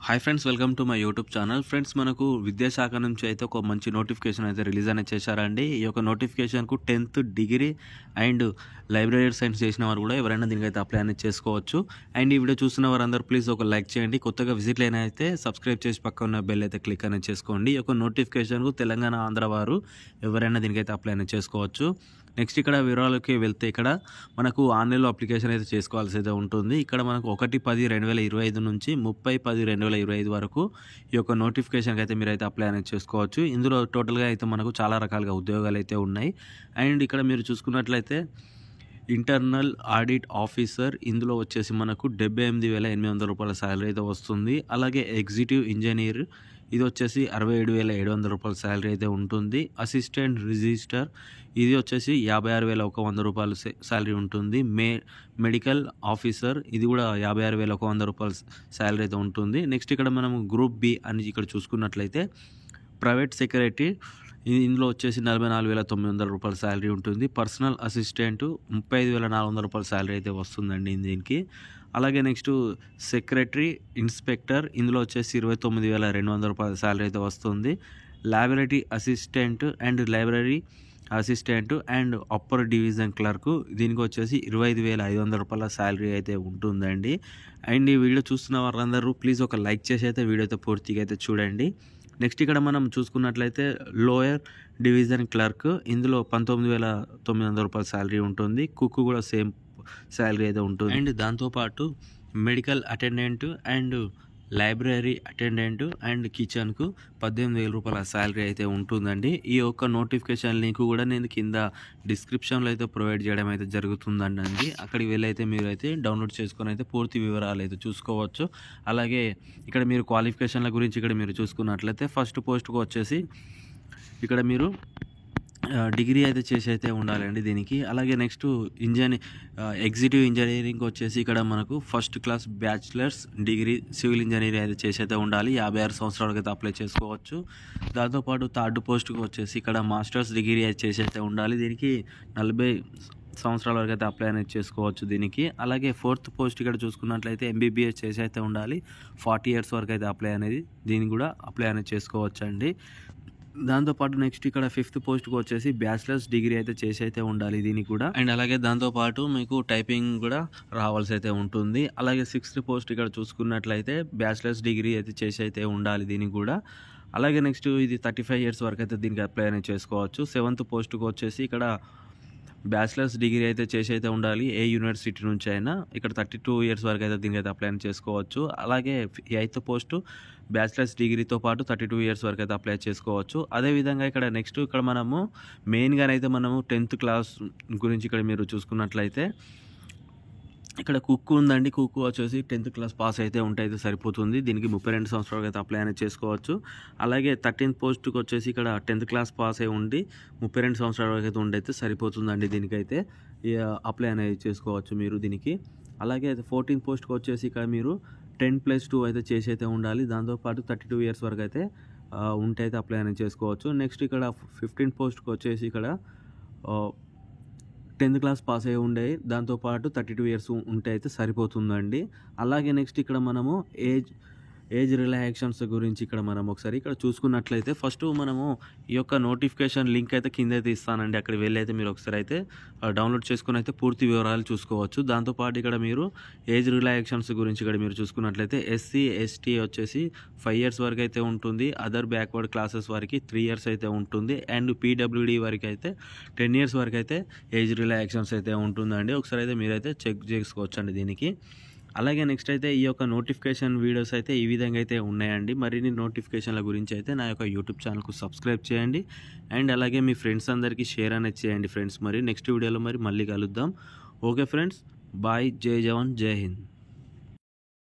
Hi friends, welcome to my YouTube channel. Friends, మనకు విద్యాశాఖ నుంచి అయితే ఒక మంచి నోటిఫికేషన్ అయితే రిలీజ్ అనేది చేశారండి. ఈ యొక్క నోటిఫికేషన్కు 10th degree and library science చేసిన వారు కూడా ఎవరైనా దీనికైతే అప్లై అనేది చేసుకోవచ్చు. అండ్ ఈ వీడియో చూస్తున్న వారందరూ ప్లీజ్ ఒక లైక్ చేయండి. కొత్తగా విజిట్ అయినా అయితే సబ్స్క్రైబ్ చేసి పక్కన ఉన్న బెల్ అయితే క్లిక్ అనేది చేసుకోండి. ఈ యొక్క నోటిఫికేషన్కు తెలంగాణ, ఆంధ్ర వారు ఎవరైనా దీనికైతే అప్లై అనేది చేసుకోవచ్చు. నెక్స్ట్ ఇక్కడ వివరాలకి వెళ్తే ఇక్కడ మనకు ఆన్లైన్లో అప్లికేషన్ అయితే చేసుకోవాల్సి అయితే ఉంటుంది. ఇక్కడ మనకు 1/10/2025 నుంచి 30/10/2025 వరకు ఈ యొక్క నోటిఫికేషన్కి అయితే మీరైతే అప్లై అనేది చేసుకోవచ్చు. ఇందులో టోటల్గా అయితే మనకు చాలా రకాలుగా ఉద్యోగాలు అయితే ఉన్నాయి. అండ్ ఇక్కడ మీరు చూసుకున్నట్లయితే ఇంటర్నల్ ఆడిట్ ఆఫీసర్, ఇందులో వచ్చేసి మనకు 78,800 రూపాయల శాలరీ అయితే వస్తుంది. అలాగే ఎగ్జిక్యూటివ్ ఇంజనీర్, ఇది వచ్చేసి 67,700 రూపాయల శాలరీ అయితే ఉంటుంది. అసిస్టెంట్ రిజిస్టర్, ఇది వచ్చేసి 56,100 రూపాయలు శాలరీ ఉంటుంది. మెడికల్ ఆఫీసర్, ఇది కూడా 56,100 రూపాయల శాలరీ అయితే ఉంటుంది. నెక్స్ట్ ఇక్కడ మనం గ్రూప్ బి అని ఇక్కడ చూసుకున్నట్లయితే ప్రైవేట్ సెక్రటరీ, ఇందులో వచ్చేసి 44,900 రూపాయల శాలరీ ఉంటుంది. పర్సనల్ అసిస్టెంట్ 35,400 రూపాయల శాలరీ అయితే వస్తుందండి దీనికి. అలాగే నెక్స్ట్ సెక్రటరీ ఇన్స్పెక్టర్, ఇందులో వచ్చేసి 29,200 రూపాయల శాలరీ అయితే వస్తుంది. Library assistant and library assistant and upper division clerk, దీనికి వచ్చేసి 25,500 రూపాయల శాలరీ అయితే ఉంటుందండి. అండ్ ఈ వీడియో చూస్తున్న వారందరూ ప్లీజ్ ఒక లైక్ చేసి అయితే వీడియో అయితే పూర్తిగా అయితే చూడండి. నెక్స్ట్ ఇక్కడ మనం చూసుకున్నట్లయితే లోయర్ డివిజన్ క్లర్క్, ఇందులో 19,900 రూపాయల శాలరీ ఉంటుంది. కుక్ కూడా సేమ్ శాలరీ అయితే ఉంటుంది. అండ్ దాంతోపాటు medical attendant and library attendant and కిచెన్కు 18,000 రూపాయల శాలరీ అయితే ఉంటుందండి. ఈ యొక్క నోటిఫికేషన్ లింక్ కూడా నేను కింద డిస్క్రిప్షన్లో అయితే ప్రొవైడ్ చేయడం అయితే జరుగుతుందండి. అక్కడికి వెళ్ళైతే మీరు అయితే డౌన్లోడ్ చేసుకొని అయితే పూర్తి వివరాలు అయితే చూసుకోవచ్చు. అలాగే ఇక్కడ మీరు క్వాలిఫికేషన్ల గురించి ఇక్కడ మీరు చూసుకున్నట్లయితే ఫస్ట్ పోస్ట్కి వచ్చేసి ఇక్కడ మీరు డిగ్రీ అయితే చేసి అయితే ఉండాలండి దీనికి. అలాగే నెక్స్ట్ ఎగ్జిక్యూటివ్ ఇంజనీరింగ్ వచ్చేసి ఇక్కడ మనకు first class bachelors degree civil engineering అయితే చేసి అయితే ఉండాలి. 56 సంవత్సరాలకి అయితే అప్లై చేసుకోవచ్చు. దాంతోపాటు థర్డ్ పోస్ట్కి వచ్చేసి ఇక్కడ మాస్టర్స్ డిగ్రీ అయితే చేసి అయితే ఉండాలి. దీనికి 40 సంవత్సరాల వరకు అయితే అప్లై అనేది చేసుకోవచ్చు దీనికి. అలాగే ఫోర్త్ పోస్ట్ ఇక్కడ చూసుకున్నట్లయితే ఎంబీబీఎస్ చేసి అయితే ఉండాలి. 40 ఇయర్స్ వరకు అయితే దీనికి కూడా అప్లై అనేది చేసుకోవచ్చు అండి. దాంతోపాటు నెక్స్ట్ ఇక్కడ ఫిఫ్త్ పోస్ట్కి వచ్చేసి బ్యాచిలర్స్ డిగ్రీ అయితే చేసి అయితే ఉండాలి దీనికి కూడా. అండ్ అలాగే దాంతోపాటు మీకు టైపింగ్ కూడా రావాల్సి అయితే ఉంటుంది. అలాగే సిక్స్త్ పోస్ట్ ఇక్కడ చూసుకున్నట్లయితే బ్యాచిలర్స్ డిగ్రీ అయితే చేసి అయితే ఉండాలి దీనికి కూడా. అలాగే నెక్స్ట్ ఇది 35 ఇయర్స్ వరకు అయితే దీనికి అప్లై అనేది చేసుకోవచ్చు. సెవెంత్ పోస్ట్కి వచ్చేసి ఇక్కడ బ్యాచిలర్స్ డిగ్రీ అయితే చేసి అయితే ఉండాలి ఏ యూనివర్సిటీ నుంచి అయినా. ఇక్కడ 32 ఇయర్స్ వరకు అయితే దీనికి అయితే అప్లై చేసుకోవచ్చు. అలాగే 8th పోస్టు బ్యాచిలర్స్ డిగ్రీతో పాటు 32 ఇయర్స్ వరకు అయితే అప్లై చేసుకోవచ్చు. అదేవిధంగా ఇక్కడ నెక్స్ట్ ఇక్కడ మనము మెయిన్గానైతే మనము 10th క్లాస్ గురించి ఇక్కడ మీరు చూసుకున్నట్లయితే ఇక్కడ కుక్ ఉందండి. కుక్ వచ్చేసి 10th క్లాస్ పాస్ అయితే ఉంటే సరిపోతుంది. దీనికి 32 సంవత్సరాలకు అయితే అప్లై అనేది చేసుకోవచ్చు. అలాగే 13th పోస్ట్కి వచ్చేసి ఇక్కడ 10th క్లాస్ పాస్ అయి ఉండి 32 సంవత్సరాల వరకు అయితే ఉండైతే సరిపోతుందండి. దీనికైతే అప్లై అనేది చేసుకోవచ్చు మీరు దీనికి. అలాగే 14th పోస్ట్కి వచ్చేసి ఇక్కడ మీరు 10+2 అయితే చేసి అయితే ఉండాలి. దాంతోపాటు 32 ఇయర్స్ వరకు అయితే ఉంటే అయితే అప్లై అనేది చేసుకోవచ్చు. నెక్స్ట్ ఇక్కడ 15th పోస్ట్కి వచ్చేసి ఇక్కడ 10th క్లాస్ పాస్ అయ్యి ఉండే, దాంతోపాటు 32 ఇయర్స్ ఉంటే అయితే సరిపోతుందండి. అలాగే నెక్స్ట్ ఇక్కడ మనము ఏజ్ రిలాక్సేషన్స్ గురించి ఇక్కడ మనం ఒకసారి ఇక్కడ చూసుకున్నట్లయితే ఫస్ట్ మనము ఈ యొక్క నోటిఫికేషన్ లింక్ అయితే కింద అయితే ఇస్తానండి. అక్కడ వెళ్ళి అయితే మీరు ఒకసారి అయితే డౌన్లోడ్ చేసుకుని అయితే పూర్తి వివరాలు చూసుకోవచ్చు. దాంతోపాటు ఇక్కడ మీరు ఏజ్ రిలాక్సేషన్స్ గురించి ఇక్కడ మీరు చూసుకున్నట్లయితే SC ST వచ్చేసి 5 ఇయర్స్ వరకు అయితే ఉంటుంది. అదర్ బ్యాక్వర్డ్ క్లాసెస్ వరకు 3 ఇయర్స్ అయితే ఉంటుంది. అండ్ PWD వరకు అయితే 10 ఇయర్స్ వరకు అయితే ఏజ్ రిలాక్సేషన్స్ అయితే ఉంటుందండి. ఒకసారి అయితే మీరైతే చెక్ చేసుకోవచ్చు అండి దీనికి. అలాగే నెక్స్ట్ అయితే ఈ యొక్క నోటిఫికేషన్ వీడియోస్ అయితే ఈ విధంగా అయితే ఉన్నాయండి. మరిన్ని నోటిఫికేషన్ల గురించి అయితే నా యొక్క యూట్యూబ్ ఛానల్కు సబ్స్క్రైబ్ చేయండి. అండ్ అలాగే మీ ఫ్రెండ్స్ అందరికీ షేర్ అనేది చేయండి ఫ్రెండ్స్. మరి నెక్స్ట్ వీడియోలో మళ్ళీ కలుద్దాం. Okay friends, bye. జై జవాన్, జై హింద్.